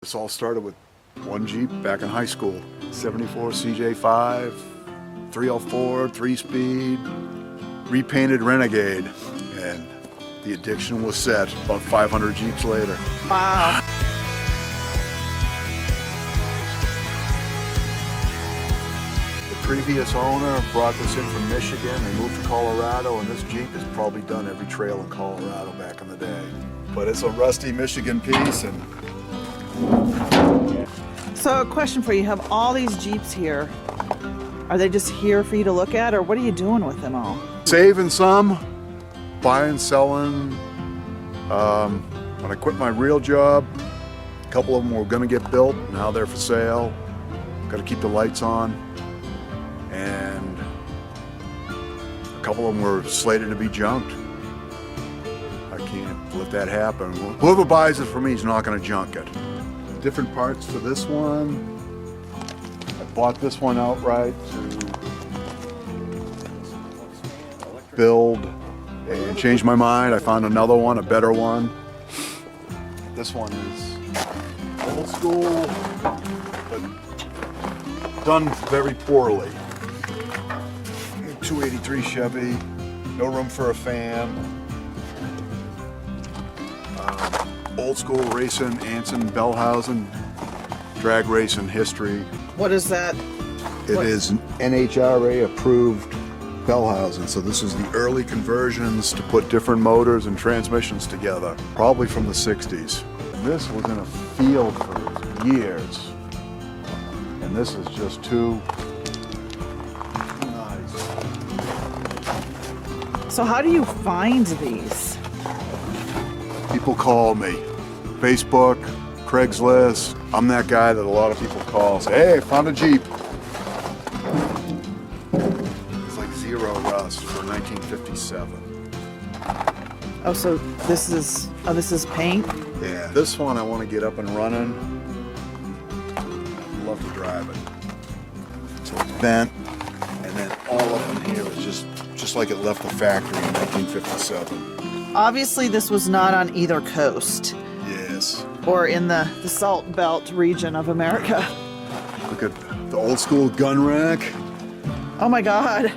This all started with one Jeep back in high school. 74 CJ5, 304, 3-speed, repainted Renegade. And the addiction was set about 500 Jeeps later. Wow. The previous owner brought this in from Michigan. They moved to Colorado, and this Jeep has probably done every trail in Colorado back in the day. But it's a rusty Michigan piece, and So a question for you, you have all these Jeeps here. Are they just here for you to look at, or what are you doing with them all? saving some, buying, selling. When I quit my real job, a couple of them were gonna get built, now they're for sale. Gotta keep the lights on. And a couple of them were slated to be junked. I can't let that happen. Whoever buys it from me is not gonna junk it. Different parts for this one. I bought this one outright to build and changed my mind. I found another one, a better one. This one is old school, but done very poorly. 283 Chevy, no room for a fan. Old school racing, Anson, Bellhausen, drag racing history. What is that? It is NHRA approved Bellhausen, so this is the early conversions to put different motors and transmissions together, probably from the 60s. This was in a field for years, and this is just too nice. So how do you find these? People call me. Facebook, Craigslist. I'm that guy that a lot of people call. Say, hey, I found a Jeep. It's like zero rust for 1957. Oh, so this is paint? Yeah, this one I want to get up and running. I'd love to drive it. So it's bent, and then all of them here is just like it left the factory in 1957. Obviously this was not on either coast Yes. or in the Salt Belt region of America. Look at the old school gun rack. Oh my God.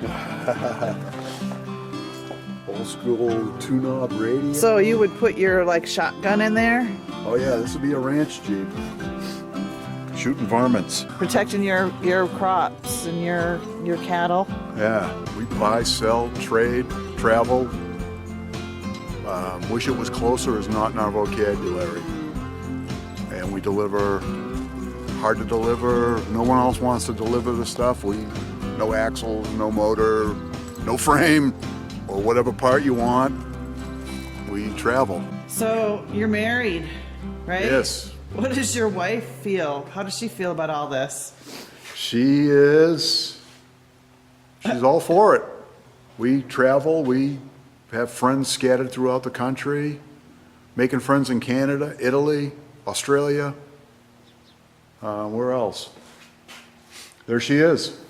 Old school two-knob radio. So you would put your like shotgun in there, Oh yeah, this would be a ranch Jeep. Shooting varmints. protecting your crops and your cattle. Yeah, we buy, sell, trade, travel. Wish it was closer is not in our vocabulary. And we deliver, hard to deliver. No one else wants to deliver the stuff. No axles, no motor, no frame, or whatever part you want. We travel. So you're married, right? Yes. What does your wife feel? How does she feel about all this? She's all for it. We travel, we have friends scattered throughout the country, making friends in Canada, Italy, Australia. Where else? There she is.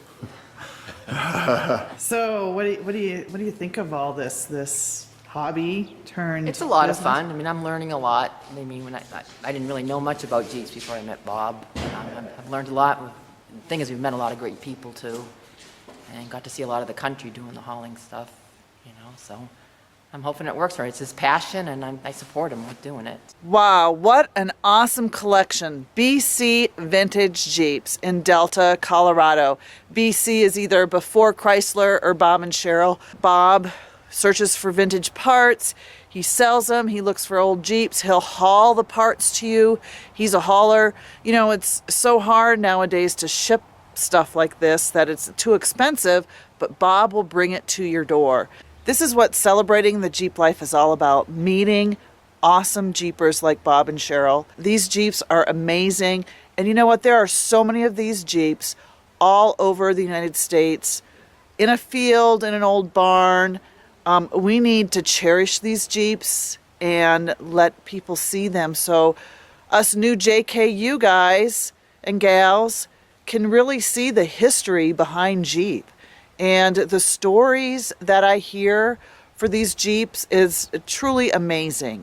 So what do you think of all this hobby turned? It's a lot of business? fun. I mean, I'm learning a lot. I mean, when I didn't really know much about Jeeps before I met Bob. I've learned a lot. The thing is, we've met a lot of great people too, and got to see a lot of the country doing the hauling stuff. You know, so I'm hoping it works for it. It's his passion, and I support him with doing it. Wow, what an awesome collection. BC Vintage Jeeps in Delta, Colorado. BC is either before Chrysler or Bob and Cheryl. Bob searches for vintage parts. He sells them. He looks for old Jeeps. He'll haul the parts to you. He's a hauler. You know, it's so hard nowadays to ship stuff like this that it's too expensive, but Bob will bring it to your door. This is what celebrating the Jeep life is all about, meeting awesome Jeepers like Bob and Cheryl. These Jeeps are amazing. And you know what? There are so many of these Jeeps all over the United States, in a field, in an old barn. We need to cherish these Jeeps and let people see them so us new JKU guys and gals can really see the history behind Jeep. And the stories that I hear for these Jeeps is truly amazing.